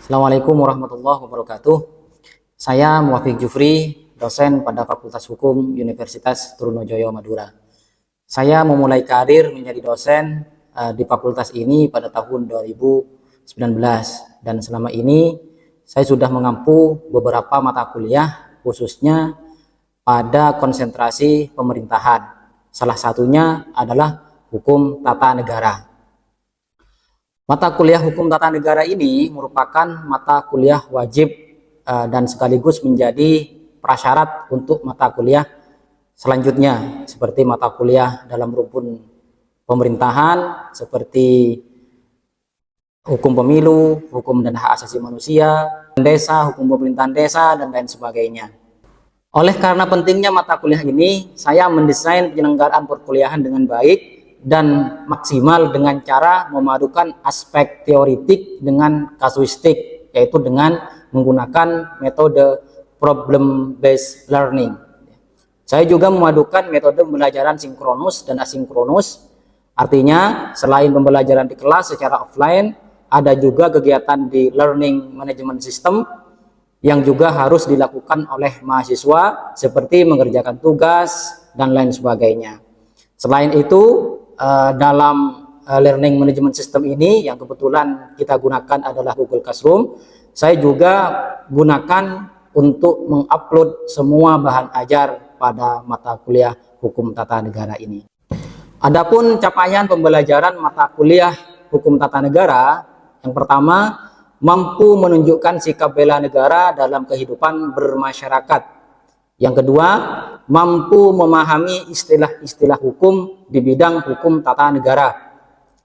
Assalamualaikum warahmatullahi wabarakatuh. Saya Muwafiq Jufri, dosen pada Fakultas Hukum Universitas Trunojoyo Madura. Saya memulai karir menjadi dosen di fakultas ini pada tahun 2019 dan selama ini saya sudah mengampu beberapa mata kuliah khususnya pada konsentrasi pemerintahan. Salah satunya adalah hukum tata negara. Mata kuliah hukum tata negara ini merupakan mata kuliah wajib dan sekaligus menjadi prasyarat untuk mata kuliah selanjutnya seperti mata kuliah dalam rumpun pemerintahan seperti hukum pemilu, hukum dan hak asasi manusia, desa, hukum pemerintahan desa, dan lain sebagainya. Oleh karena pentingnya mata kuliah ini, saya mendesain penyelenggaraan perkuliahan dengan baik dan maksimal dengan cara memadukan aspek teoritik dengan kasuistik, yaitu dengan menggunakan metode problem based learning. Saya juga memadukan metode pembelajaran sinkronus dan asinkronus, artinya selain pembelajaran di kelas secara offline, ada juga kegiatan di learning management system yang juga harus dilakukan oleh mahasiswa seperti mengerjakan tugas dan lain sebagainya. Selain itu, dalam learning management system ini yang kebetulan kita gunakan adalah Google Classroom, saya juga gunakan untuk mengupload semua bahan ajar pada mata kuliah hukum tata negara ini. Adapun capaian pembelajaran mata kuliah hukum tata negara, yang pertama, mampu menunjukkan sikap bela negara dalam kehidupan bermasyarakat. Yang kedua, mampu memahami istilah-istilah hukum di bidang hukum tata negara.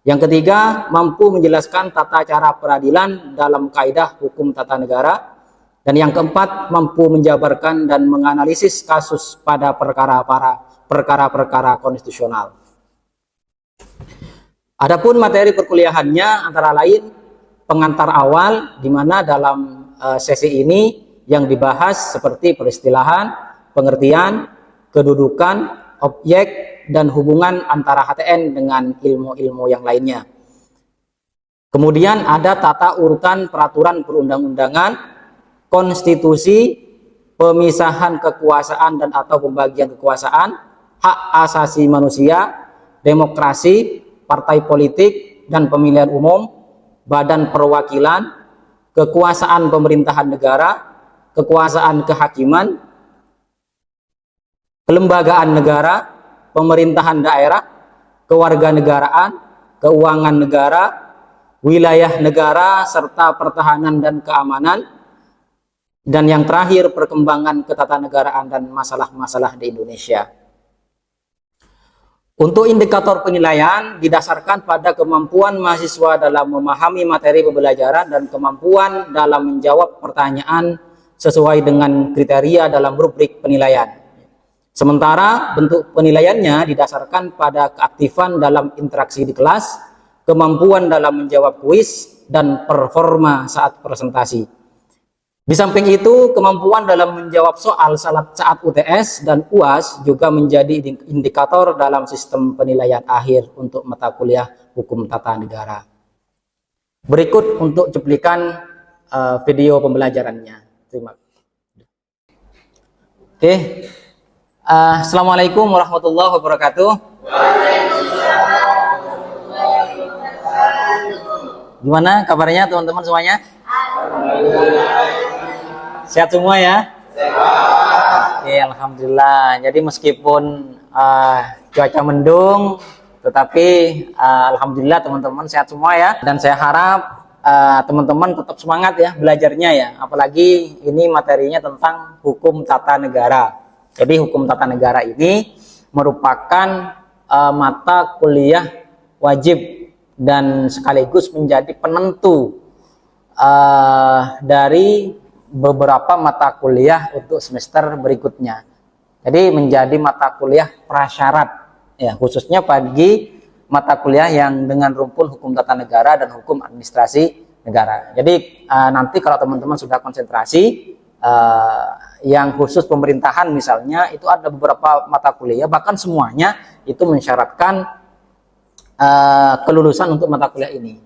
Yang ketiga, mampu menjelaskan tata cara peradilan dalam kaidah hukum tata negara. Dan yang keempat, mampu menjabarkan dan menganalisis kasus pada perkara-perkara konstitusional. Adapun materi perkuliahannya antara lain pengantar awal, di mana dalam sesi ini yang dibahas seperti peristilahan, pengertian, kedudukan, objek, dan hubungan antara HTN dengan ilmu-ilmu yang lainnya. Kemudian ada tata urutan peraturan perundang-undangan, konstitusi, pemisahan kekuasaan dan atau pembagian kekuasaan, hak asasi manusia, demokrasi, partai politik dan pemilihan umum, badan perwakilan, kekuasaan pemerintahan negara, kekuasaan kehakiman, kelembagaan negara, pemerintahan daerah, kewarganegaraan, keuangan negara, wilayah negara, serta pertahanan dan keamanan, dan yang terakhir perkembangan ketatanegaraan dan masalah-masalah di Indonesia. Untuk indikator penilaian didasarkan pada kemampuan mahasiswa dalam memahami materi pembelajaran dan kemampuan dalam menjawab pertanyaan sesuai dengan kriteria dalam rubrik penilaian. Sementara bentuk penilaiannya didasarkan pada keaktifan dalam interaksi di kelas, kemampuan dalam menjawab kuis, dan performa saat presentasi. Di samping itu, kemampuan dalam menjawab soal saat UTS dan UAS juga menjadi indikator dalam sistem penilaian akhir untuk mata kuliah hukum tata negara. Berikut untuk cuplikan video pembelajarannya. Terima kasih. Oke. Assalamualaikum warahmatullahi wabarakatuh. Gimana kabarnya teman-teman semuanya? Sehat semua ya? Sehat. Oke, alhamdulillah. Jadi meskipun cuaca mendung, tetapi alhamdulillah teman-teman sehat semua ya. Dan saya harap teman-teman tetap semangat ya belajarnya ya. Apalagi ini materinya tentang hukum tata negara. Jadi hukum tata negara ini merupakan mata kuliah wajib dan sekaligus menjadi penentu dari beberapa mata kuliah untuk semester berikutnya. Jadi menjadi mata kuliah prasyarat ya, khususnya bagi mata kuliah yang dengan rumpun hukum tata negara dan hukum administrasi negara. Jadi nanti kalau teman-teman sudah konsentrasi yang khusus pemerintahan misalnya, itu ada beberapa mata kuliah, bahkan semuanya itu mensyaratkan kelulusan untuk mata kuliah ini.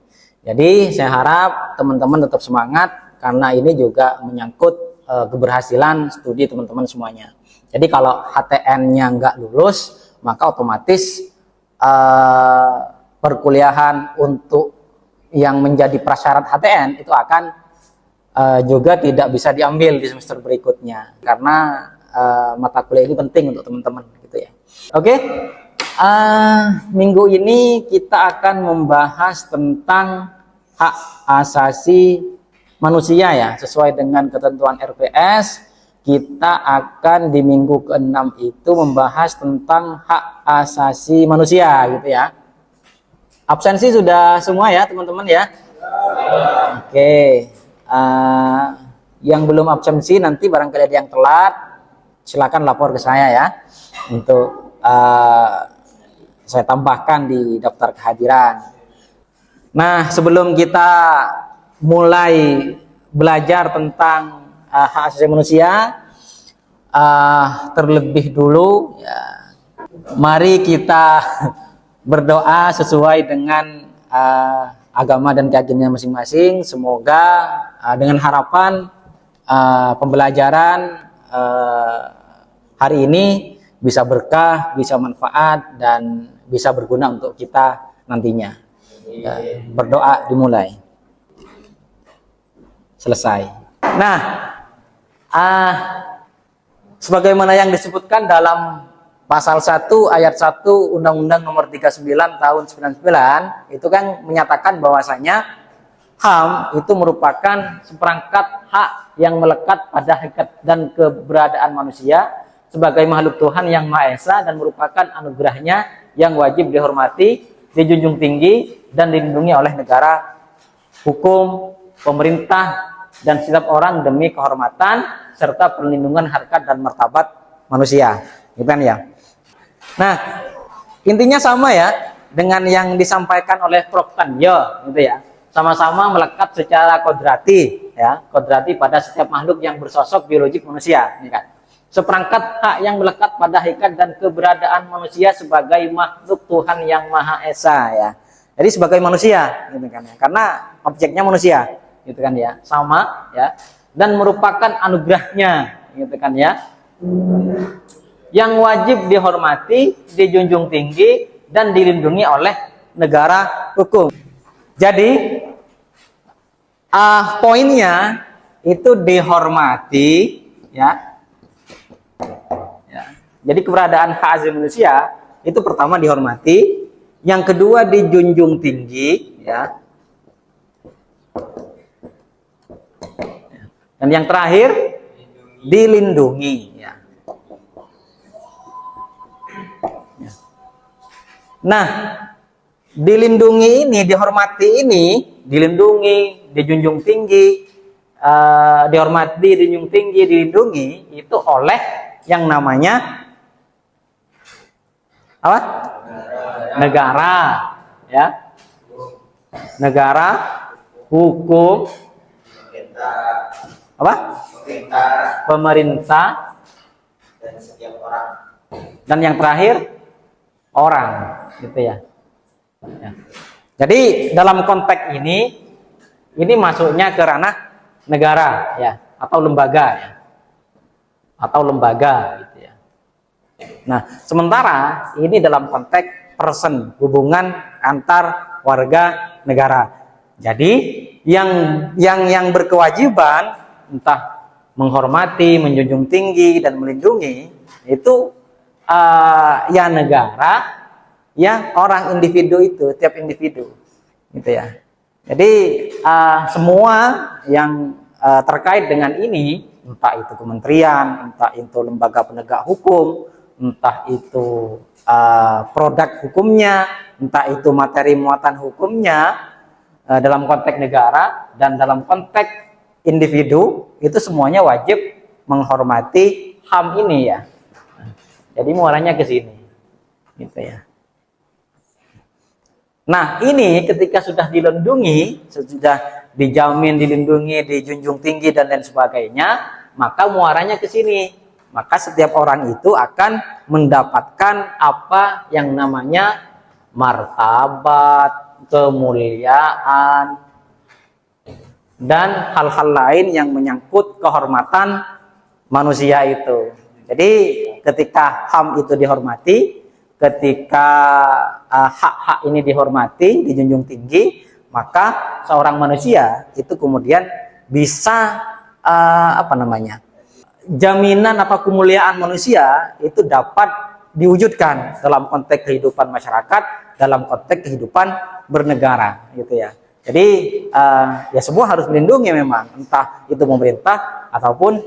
Jadi saya harap teman-teman tetap semangat karena ini juga menyangkut keberhasilan studi teman-teman semuanya. Jadi kalau HTN-nya nggak lulus, maka otomatis perkuliahan untuk yang menjadi prasyarat HTN itu akan juga tidak bisa diambil di semester berikutnya karena mata kuliah ini penting untuk teman-teman gitu ya. Oke, minggu ini kita akan membahas tentang hak asasi manusia ya, sesuai dengan ketentuan RPS. Kita akan di minggu ke-6 itu membahas tentang hak asasi manusia gitu ya. Absensi sudah semua ya teman-teman ya. Oke, yang belum absensi nanti barangkali ada yang telat, silakan lapor ke saya ya untuk saya tambahkan di daftar kehadiran. Nah, sebelum kita mulai belajar tentang hak asasi manusia, terlebih dulu ya, mari kita berdoa sesuai dengan agama dan keyakinannya masing-masing. Semoga dengan harapan pembelajaran hari ini bisa berkah, bisa manfaat, dan bisa berguna untuk kita nantinya. Berdoa dimulai. Selesai. Nah, sebagaimana yang disebutkan dalam pasal 1 ayat 1 Undang-Undang Nomor 39 Tahun 99 itu kan menyatakan bahwasanya HAM itu merupakan seperangkat hak yang melekat pada hakikat dan keberadaan manusia sebagai makhluk Tuhan yang Maha Esa dan merupakan anugerahnya yang wajib dihormati, dijunjung tinggi, dan dilindungi oleh negara, hukum, pemerintah, dan setiap orang demi kehormatan serta perlindungan harkat dan martabat manusia. Gitu kan ya. Nah, intinya sama ya dengan yang disampaikan oleh Prof. Tanjo gitu ya. Sama-sama melekat secara kodrati ya, kodrati pada setiap makhluk yang bersosok biologik manusia, ya kan. Seperangkat hak yang melekat pada hakikat dan keberadaan manusia sebagai makhluk Tuhan yang Maha Esa ya. Jadi sebagai manusia gitu kan ya. Karena objeknya manusia gitu kan ya. Sama ya. Dan merupakan anugerahnya gitu kan ya. Yang wajib dihormati, dijunjung tinggi, dan dilindungi oleh negara hukum. Jadi poinnya itu dihormati ya. Jadi keberadaan hak asasi manusia itu pertama dihormati, yang kedua dijunjung tinggi ya. Dan yang terakhir dilindungi ya. Nah, dilindungi ini, dihormati ini, dilindungi, dijunjung tinggi, dihormati, dijunjung tinggi, dilindungi itu oleh yang namanya apa? Negara, ya. Negara, hukum, apa? Pemerintah, dan setiap orang. Dan yang terakhir orang, gitu ya. Ya. Jadi dalam konteks ini masuknya ke ranah negara, ya, atau lembaga, ya, atau lembaga, gitu ya. Nah, sementara ini dalam konteks person, hubungan antar warga negara. Jadi yang berkewajiban entah menghormati, menjunjung tinggi dan melindungi itu ya negara, ya orang individu itu, tiap individu, gitu ya. Jadi semua yang terkait dengan ini, entah itu kementerian, entah itu lembaga penegak hukum, entah itu produk hukumnya, entah itu materi muatan hukumnya, dalam konteks negara dan dalam konteks individu itu semuanya wajib menghormati HAM ini ya. Jadi muaranya ke sini, gitu ya. Nah, ini ketika sudah dilindungi, sudah dijamin, dilindungi, dijunjung tinggi dan lain sebagainya, maka muaranya ke sini. Maka setiap orang itu akan mendapatkan apa yang namanya martabat, kemuliaan, dan hal-hal lain yang menyangkut kehormatan manusia itu. Jadi ketika HAM itu dihormati, ketika hak-hak ini dihormati, dijunjung tinggi, maka seorang manusia itu kemudian bisa jaminan apa kemuliaan manusia itu dapat diwujudkan dalam konteks kehidupan masyarakat, dalam konteks kehidupan bernegara, gitu ya. Jadi ya semua harus melindungi memang, entah itu pemerintah ataupun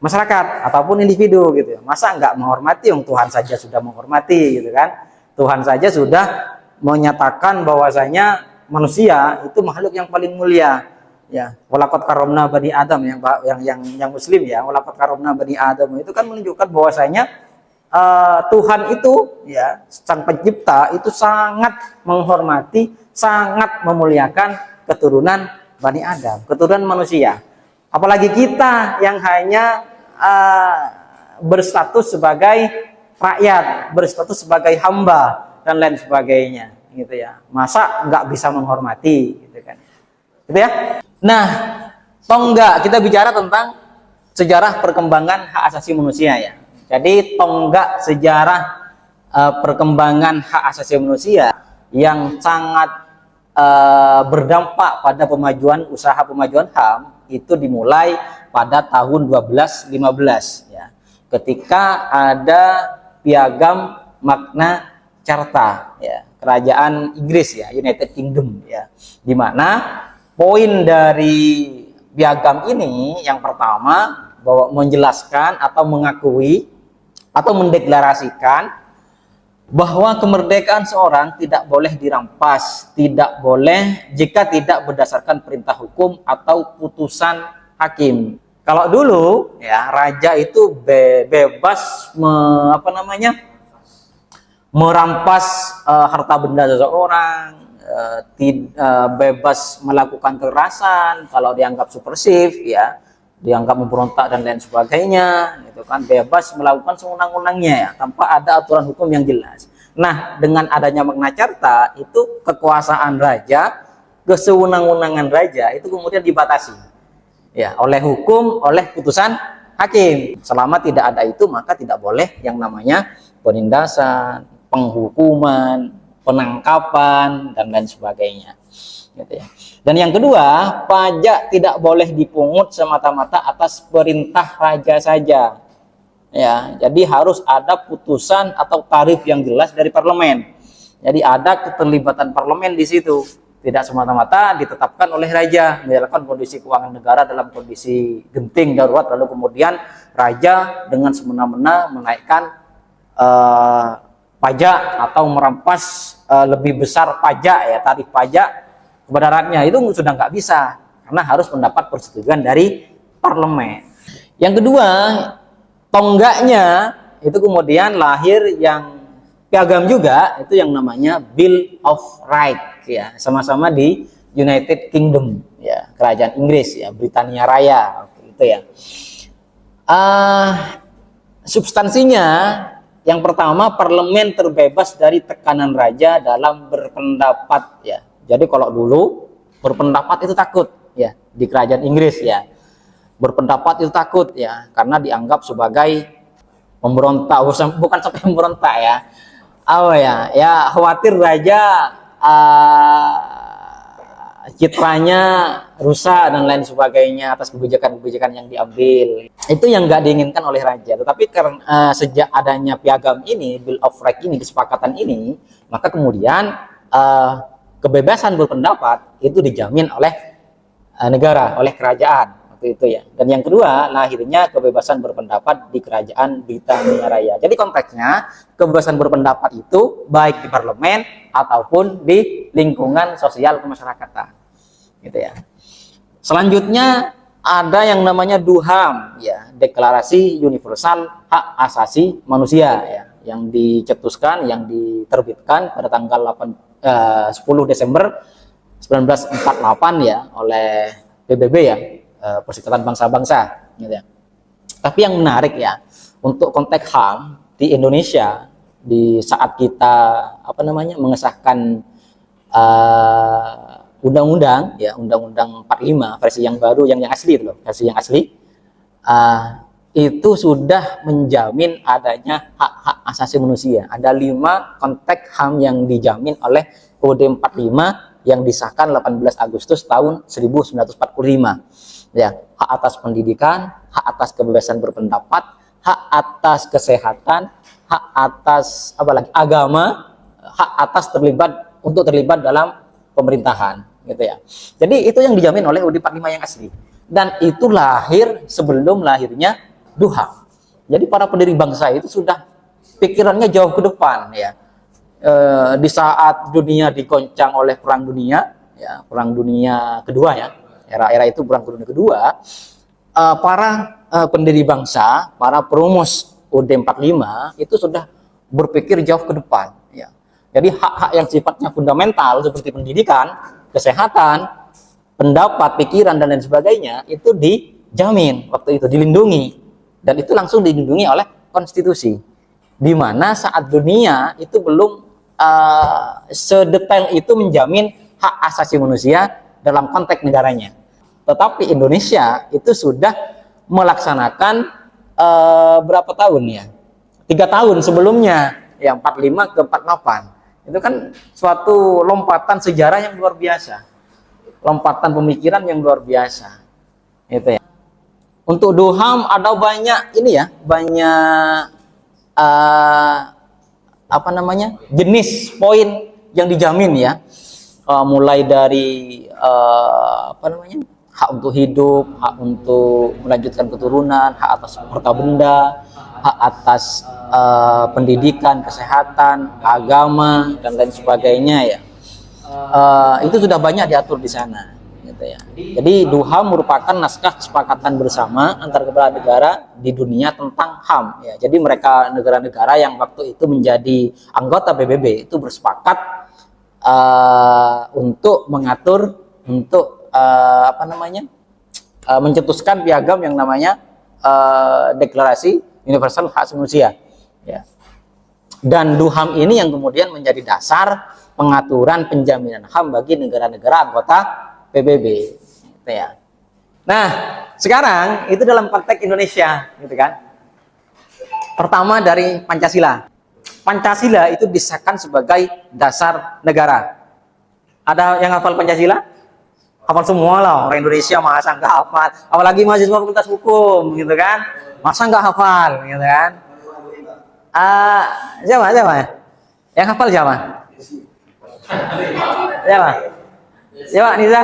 masyarakat ataupun individu, gitu ya. Masa nggak menghormati? Yang Tuhan saja sudah menghormati, gitu kan? Tuhan saja sudah menyatakan bahwasanya manusia itu makhluk yang paling mulia. Ya, walaqad karomna bani Adam, yang muslim ya, walaqad karomna bani Adam itu kan menunjukkan bahwasanya Tuhan itu ya, sang pencipta itu sangat menghormati, sangat memuliakan keturunan Bani Adam, keturunan manusia. Apalagi kita yang hanya berstatus sebagai rakyat, berstatus sebagai hamba dan lain sebagainya, gitu ya. Masa nggak bisa menghormati, gitu kan? Gitu ya. Nah, tonggak kita bicara tentang sejarah perkembangan hak asasi manusia ya. Jadi tonggak sejarah perkembangan hak asasi manusia yang sangat berdampak pada usaha pemajuan HAM itu dimulai pada tahun 1215 ya. Ketika ada Piagam Magna Carta ya, kerajaan Inggris ya, United Kingdom ya. Di mana poin dari piagam ini yang pertama bahwa menjelaskan atau mengakui atau mendeklarasikan bahwa kemerdekaan seorang tidak boleh dirampas, tidak boleh jika tidak berdasarkan perintah hukum atau putusan hakim. Kalau dulu ya raja itu bebas merampas harta benda seseorang, bebas melakukan kekerasan kalau dianggap subversif ya, dianggap memberontak dan lain sebagainya, gitu kan, bebas melakukan sewenang-wenangnya ya, tanpa ada aturan hukum yang jelas. Nah, dengan adanya Magna Carta itu kekuasaan raja, kesewenang-wenangan raja itu kemudian dibatasi ya oleh hukum, oleh putusan hakim. Selama tidak ada itu, maka tidak boleh yang namanya penindasan, penghukuman, penangkapan dan lain sebagainya, gitu ya. Dan yang kedua, pajak tidak boleh dipungut semata-mata atas perintah raja saja ya. Jadi harus ada putusan atau tarif yang jelas dari parlemen. Jadi ada keterlibatan parlemen di situ, tidak semata-mata ditetapkan oleh raja, misalkan kondisi keuangan negara dalam kondisi genting darurat, lalu kemudian raja dengan semena-mena menaikkan pajak atau merampas lebih besar pajak ya, tarif pajak kepada rakyatnya, itu sudah nggak bisa karena harus mendapat persetujuan dari parlemen. Yang kedua, tonggaknya itu kemudian lahir yang piagam juga, itu yang namanya Bill of Rights ya, sama-sama di United Kingdom ya, kerajaan Inggris ya, Britania Raya gitu ya. Substansinya yang pertama, parlemen terbebas dari tekanan raja dalam berpendapat ya. Jadi kalau dulu berpendapat itu takut ya di kerajaan Inggris ya. Berpendapat itu takut ya karena dianggap sebagai pemberontak, bukan sampai pemberontak ya. Ya khawatir raja citranya rusak dan lain sebagainya atas kebijakan-kebijakan yang diambil. Itu yang nggak diinginkan oleh raja. Tetapi karena sejak adanya piagam ini, Bill of Rights ini, kesepakatan ini, maka kemudian kebebasan berpendapat itu dijamin oleh negara, oleh kerajaan waktu itu ya. Dan yang kedua, lahirnya kebebasan berpendapat di kerajaan Britania Raya. Jadi konteksnya kebebasan berpendapat itu baik di parlemen ataupun di lingkungan sosial kemasyarakatan, gitu ya. Selanjutnya ada yang namanya DUHAM ya, Deklarasi Universal Hak Asasi Manusia ya, yang dicetuskan, yang diterbitkan pada tanggal 10 Desember 1948 ya oleh PBB ya, Perserikatan Bangsa-Bangsa, gitu ya. Tapi yang menarik ya untuk konteks HAM di Indonesia di saat kita mengesahkan undang-undang, ya Undang-Undang 45 versi yang baru, yang asli itu loh, versi yang asli, itu sudah menjamin adanya hak-hak asasi manusia. Ada 5 konteks HAM yang dijamin oleh UUD 45 yang disahkan 18 Agustus tahun 1945. Ya, hak atas pendidikan, hak atas kebebasan berpendapat, hak atas kesehatan, hak atas agama, hak atas terlibat dalam pemerintahan, gitu ya. Jadi itu yang dijamin oleh UUD 45 yang asli. Dan itu lahir sebelum lahirnya DUHAM. Jadi para pendiri bangsa itu sudah pikirannya jauh ke depan, ya. Di saat dunia digoncang oleh perang dunia, ya, perang dunia kedua, ya, era itu perang dunia kedua, para pendiri bangsa, para perumus UUD 45 itu sudah berpikir jauh ke depan, ya. Jadi hak-hak yang sifatnya fundamental seperti pendidikan, kesehatan, pendapat, pikiran, dan lain sebagainya itu dijamin waktu itu, dilindungi, dan itu langsung dilindungi oleh konstitusi. Di mana saat dunia itu belum sedetail itu menjamin hak asasi manusia dalam konteks negaranya. Tetapi Indonesia itu sudah melaksanakan berapa tahun ya? 3 tahun sebelumnya, ya 45 ke 48. Itu kan suatu lompatan sejarah yang luar biasa, lompatan pemikiran yang luar biasa, itu ya. Untuk DUHAM ada banyak ini ya, banyak jenis poin yang dijamin ya, mulai dari hak untuk hidup, hak untuk melanjutkan keturunan, hak atas harta benda, hak atas pendidikan, kesehatan, agama, dan lain sebagainya ya. Itu sudah banyak diatur di sana, gitu ya. Jadi DUHAM merupakan naskah kesepakatan bersama antar kepala negara di dunia tentang HAM, ya. Jadi mereka negara-negara yang waktu itu menjadi anggota PBB itu bersepakat untuk mengatur, untuk mencetuskan piagam yang namanya Deklarasi Universal Hak Asasi Manusia, ya. Dan DUHAM ini yang kemudian menjadi dasar pengaturan penjaminan HAM bagi negara-negara anggota PBB, gitu ya. Nah, sekarang itu dalam konteks Indonesia, gitu kan. Pertama dari Pancasila. Pancasila itu disahkan sebagai dasar negara. Ada yang hafal Pancasila? Hafal semua lah, orang Indonesia masa nggak hafal, apalagi mahasiswa fakultas hukum, gitu kan, masa nggak hafal, gitu kan. Siapa yang hafal, siapa Niza,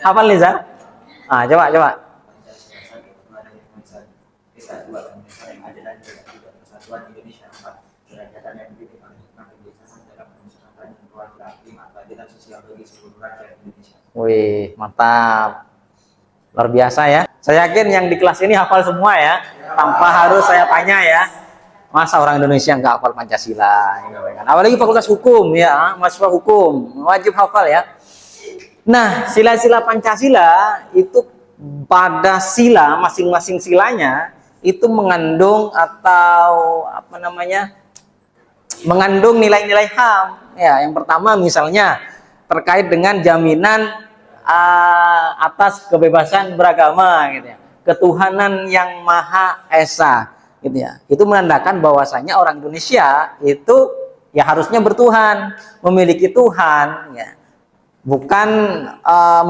hafal Niza? Coba Wih, mantap. Luar biasa ya. Saya yakin yang di kelas ini hafal semua ya, tanpa harus saya tanya ya. Masa orang Indonesia nggak hafal Pancasila? Apalagi fakultas hukum ya, mahasiswa hukum, wajib hafal ya. Nah, sila-sila Pancasila itu pada sila, masing-masing silanya itu mengandung atau mengandung nilai-nilai HAM. Ya, yang pertama misalnya terkait dengan jaminan atas kebebasan beragama, gitu ya, ketuhanan yang Maha Esa, gitu ya. Itu menandakan bahwasanya orang Indonesia itu ya harusnya bertuhan, memiliki Tuhan, ya. Bukan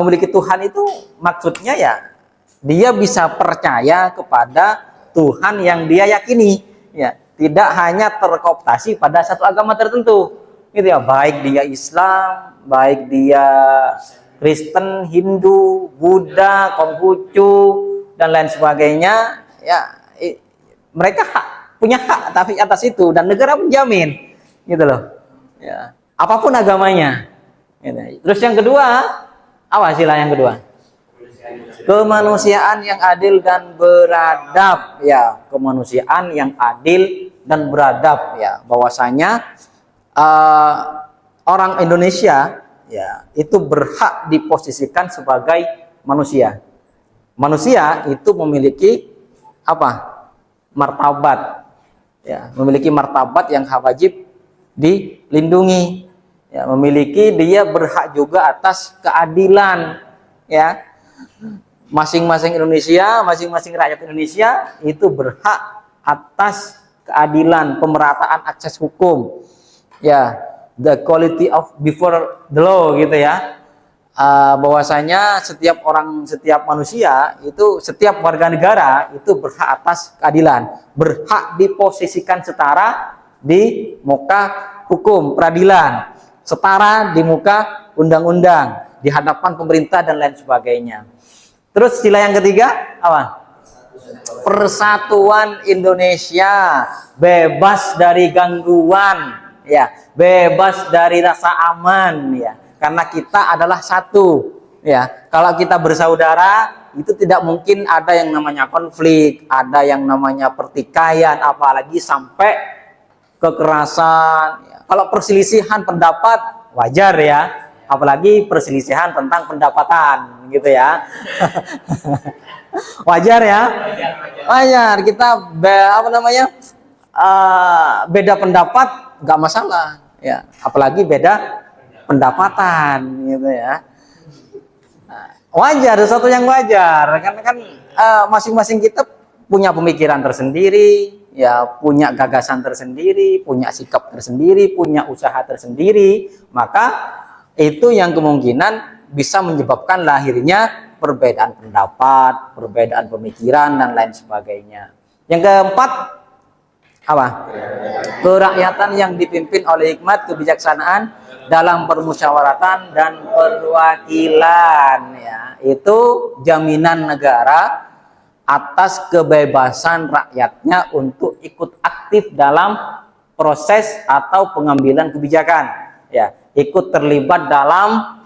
memiliki Tuhan itu maksudnya ya dia bisa percaya kepada Tuhan yang dia yakini, ya. Tidak hanya terkooptasi pada satu agama tertentu, gitu ya. Baik dia Islam, baik dia Kristen, Hindu, Buddha, Konghucu, dan lain sebagainya, ya mereka punya hak tapi atas itu, dan negara menjamin, gitu loh, ya, apapun agamanya, gitu. Terus yang kedua, apa sila yang kedua? Kemanusiaan yang adil dan beradab, ya, kemanusiaan yang adil dan beradab, ya, bahwasanya orang Indonesia ya itu berhak diposisikan sebagai manusia. Manusia itu memiliki martabat, ya, memiliki martabat yang wajib dilindungi, Ya, memiliki, dia berhak juga atas keadilan, ya. Masing-masing Indonesia, masing-masing rakyat Indonesia itu berhak atas keadilan, pemerataan akses hukum. Ya, the quality of before the law gitu ya. Bahwasanya setiap orang, setiap manusia itu, setiap warga negara itu berhak atas keadilan, berhak diposisikan setara di muka hukum peradilan, setara di muka undang-undang, di hadapan pemerintah dan lain sebagainya. Terus sila yang ketiga apa? Persatuan Indonesia, bebas dari gangguan, ya, bebas dari rasa aman, ya, karena kita adalah satu, ya. Kalau kita bersaudara itu tidak mungkin ada yang namanya konflik, ada yang namanya pertikaian, apalagi sampai kekerasan, ya. Kalau perselisihan pendapat wajar ya, apalagi perselisihan tentang pendapatan gitu ya. Wajar ya, wajar kita beda pendapat nggak masalah ya, apalagi beda pendapatan gitu ya. Wajar, sesuatu yang wajar, karena kan masing-masing kita punya pemikiran tersendiri, ya, punya gagasan tersendiri, punya sikap tersendiri, punya usaha tersendiri, maka itu yang kemungkinan bisa menyebabkan lahirnya perbedaan pendapat, perbedaan pemikiran dan lain sebagainya. Yang keempat apa? Kerakyatan yang dipimpin oleh hikmat kebijaksanaan dalam permusyawaratan dan perwakilan, ya. Itu jaminan negara atas kebebasan rakyatnya untuk ikut aktif dalam proses atau pengambilan kebijakan, ya, ikut terlibat dalam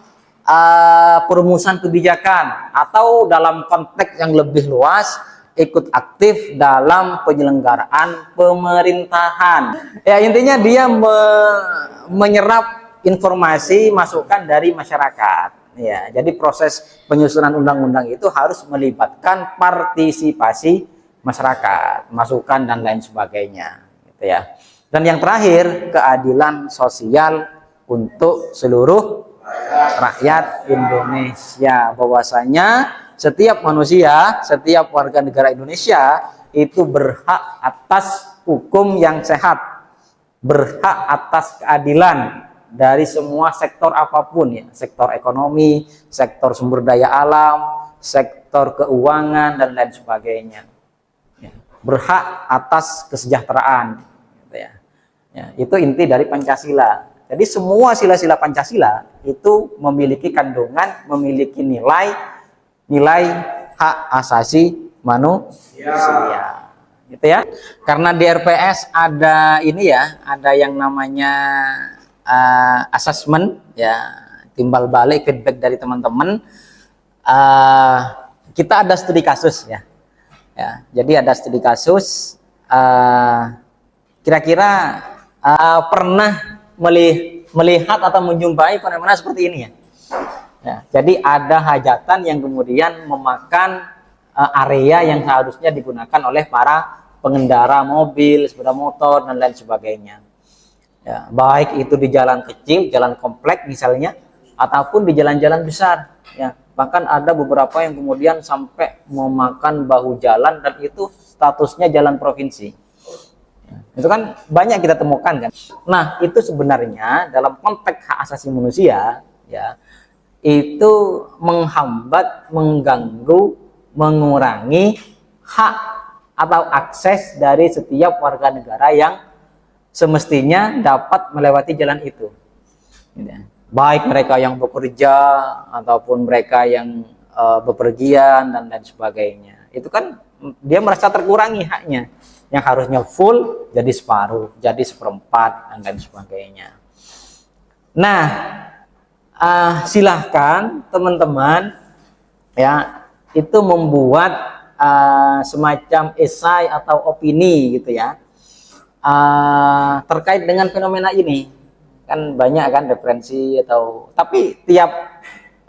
perumusan kebijakan, atau dalam konteks yang lebih luas ikut aktif dalam penyelenggaraan pemerintahan. Ya, intinya dia menyerap informasi masukan dari masyarakat. Ya, jadi proses penyusunan undang-undang itu harus melibatkan partisipasi masyarakat, masukan dan lain sebagainya, gitu ya. Dan yang terakhir, keadilan sosial untuk seluruh rakyat Indonesia, bahwasanya setiap manusia, setiap warga negara Indonesia itu berhak atas hukum yang sehat, berhak atas keadilan dari semua sektor apapun, ya, sektor ekonomi, sektor sumber daya alam, sektor keuangan dan lain sebagainya, ya, berhak atas kesejahteraan, gitu ya. Ya, itu inti dari Pancasila. Jadi semua sila-sila Pancasila itu memiliki kandungan, memiliki nilai hak asasi manusia, gitu ya. Karena di RPS ada ini ya, ada yang namanya assessment, ya, timbal balik feedback dari teman-teman. Kita ada studi kasus ya. Ya, jadi ada studi kasus. Kira-kira pernah melihat atau menjumpai fenomena seperti ini ya. Ya, jadi ada hajatan yang kemudian memakan area yang seharusnya digunakan oleh para pengendara mobil, sepeda motor dan lain sebagainya. Ya, baik itu di jalan kecil, jalan komplek misalnya, ataupun di jalan-jalan besar. Ya, bahkan ada beberapa yang kemudian sampai memakan bahu jalan dan itu statusnya jalan provinsi. Itu kan banyak kita temukan kan. Nah, itu sebenarnya dalam konteks hak asasi manusia, ya, itu menghambat, mengganggu, mengurangi hak atau akses dari setiap warga negara yang semestinya dapat melewati jalan itu. Baik mereka yang bekerja ataupun mereka yang bepergian dan lain sebagainya. Itu kan dia merasa terkurangi haknya. Yang harusnya full jadi separuh, jadi seperempat, dan lain sebagainya. Nah, silahkan teman-teman ya itu membuat semacam esai atau opini gitu ya, terkait dengan fenomena ini. Kan banyak kan referensi atau, tapi tiap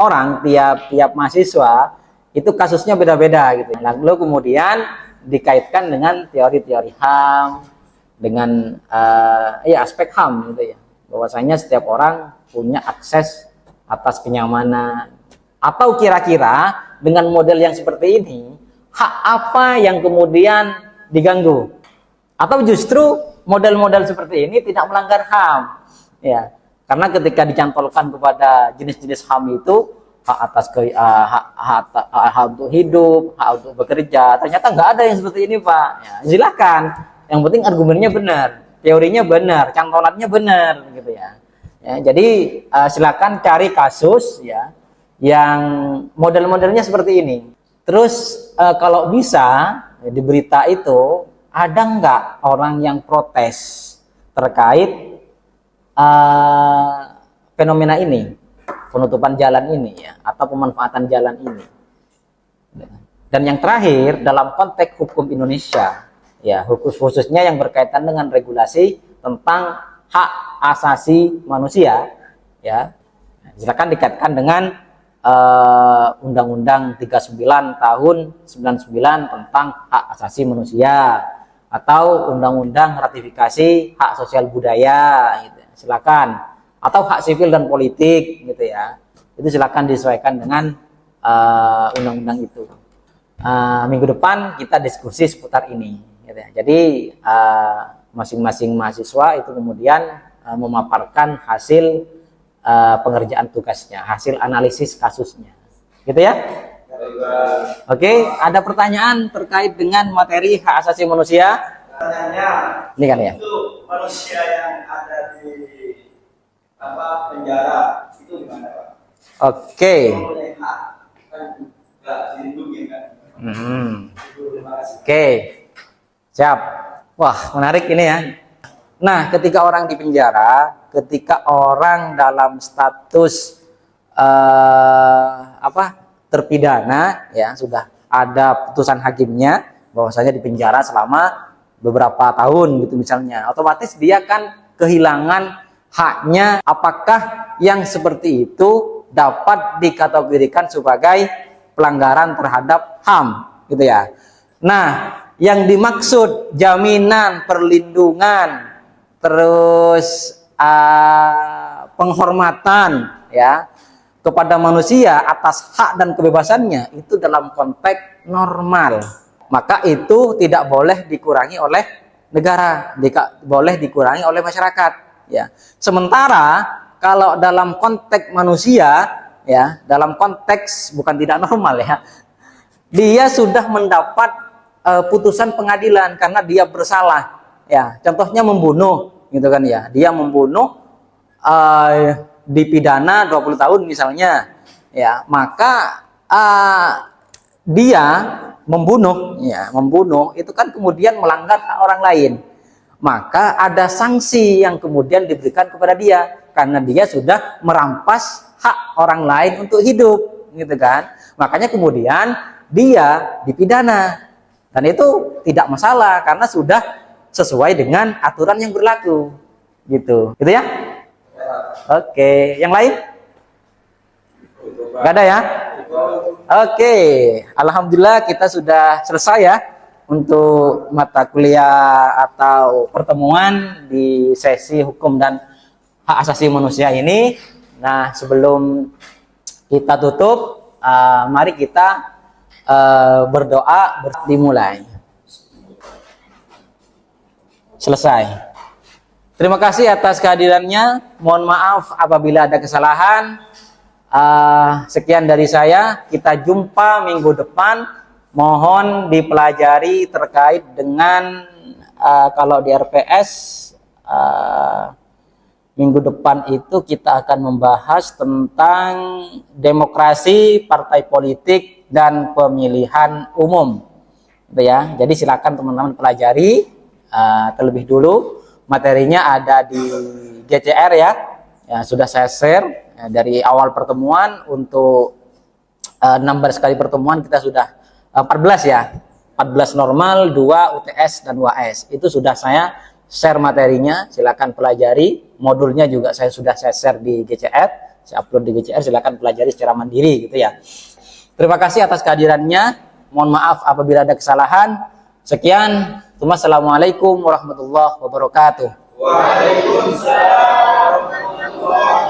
orang, tiap mahasiswa itu kasusnya beda-beda gitu. Lalu kemudian dikaitkan dengan teori-teori HAM, dengan ya aspek HAM gitu ya, bahwasanya setiap orang punya akses atas kenyamanan. Atau kira-kira dengan model yang seperti ini, hak apa yang kemudian diganggu? Atau justru model-model seperti ini tidak melanggar HAM? Ya, karena ketika dicantolkan kepada jenis-jenis HAM itu hak atas hak untuk hidup, hak untuk bekerja, ternyata nggak ada yang seperti ini, Pak. Ya, silakan. Yang penting argumennya benar, teorinya benar, cantolannya benar, gitu ya. Ya, jadi silakan cari kasus ya yang model-modelnya seperti ini. Terus kalau bisa di berita itu ada nggak orang yang protes terkait fenomena ini, penutupan jalan ini ya, atau pemanfaatan jalan ini. Dan yang terakhir dalam konteks hukum Indonesia ya, khususnya yang berkaitan dengan regulasi tentang hak asasi manusia ya, silakan dikaitkan dengan Undang-Undang 39 tahun 99 tentang hak asasi manusia atau Undang-Undang ratifikasi hak sosial budaya gitu. Silakan, atau hak sipil dan politik gitu ya, itu silakan disesuaikan dengan undang-undang itu. Minggu depan kita diskusi seputar ini gitu ya. Jadi masing-masing mahasiswa itu kemudian memaparkan hasil pengerjaan tugasnya, hasil analisis kasusnya gitu ya. Oke, ada pertanyaan terkait dengan materi hak asasi manusia? Pertanyaannya, ini kan ya, itu manusia yang ada di penjara itu gimana, Pak? Oke. Mempunyai hak kan nggak dilindungi kan? Oke, siap. Wah, menarik ini ya. Nah, ketika orang di penjara, ketika orang dalam status terpidana ya, sudah ada putusan hakimnya bahwasanya di penjara selama beberapa tahun gitu misalnya, otomatis dia kan kehilangan haknya. Apakah yang seperti itu dapat dikategorikan sebagai pelanggaran terhadap HAM gitu ya. Nah, yang dimaksud jaminan, perlindungan, terus penghormatan ya kepada manusia atas hak dan kebebasannya itu dalam konteks normal, maka itu tidak boleh dikurangi oleh negara, boleh dikurangi oleh masyarakat ya. Sementara kalau dalam konteks manusia ya, dalam konteks bukan tidak normal ya, dia sudah mendapat putusan pengadilan karena dia bersalah ya. Contohnya membunuh gitu kan ya, dia membunuh dipidana 20 tahun misalnya ya, maka dia membunuh itu kan kemudian melanggar hak orang lain, maka ada sanksi yang kemudian diberikan kepada dia karena dia sudah merampas hak orang lain untuk hidup gitu kan. Makanya kemudian dia dipidana dan itu tidak masalah karena sudah sesuai dengan aturan yang berlaku gitu ya. Oke, yang lain nggak ada ya? Oke, alhamdulillah kita sudah selesai ya untuk mata kuliah atau pertemuan di sesi hukum dan hak asasi manusia ini. Nah, sebelum kita tutup, mari kita berdoa dimulai. Selesai. Terima kasih atas kehadirannya. Mohon maaf apabila ada kesalahan. Sekian dari saya. Kita jumpa minggu depan. Mohon dipelajari terkait dengan kalau di RPS minggu depan itu kita akan membahas tentang demokrasi, partai politik, dan pemilihan umum. Ya, jadi silakan teman-teman pelajari terlebih dulu. Materinya ada di GCR ya, sudah saya share dari awal pertemuan. Untuk 16 kali pertemuan kita sudah 14 ya, 14 normal, 2 UTS dan 2 AS. Itu sudah saya share materinya, silakan pelajari. Modulnya juga saya sudah share di GCR, saya upload di GCR, silakan pelajari secara mandiri gitu ya. Terima kasih atas kehadirannya. Mohon maaf apabila ada kesalahan. Sekian. Wassalamualaikum warahmatullahi wabarakatuh. Waalaikumsalam warahmatullahi wabarakatuh.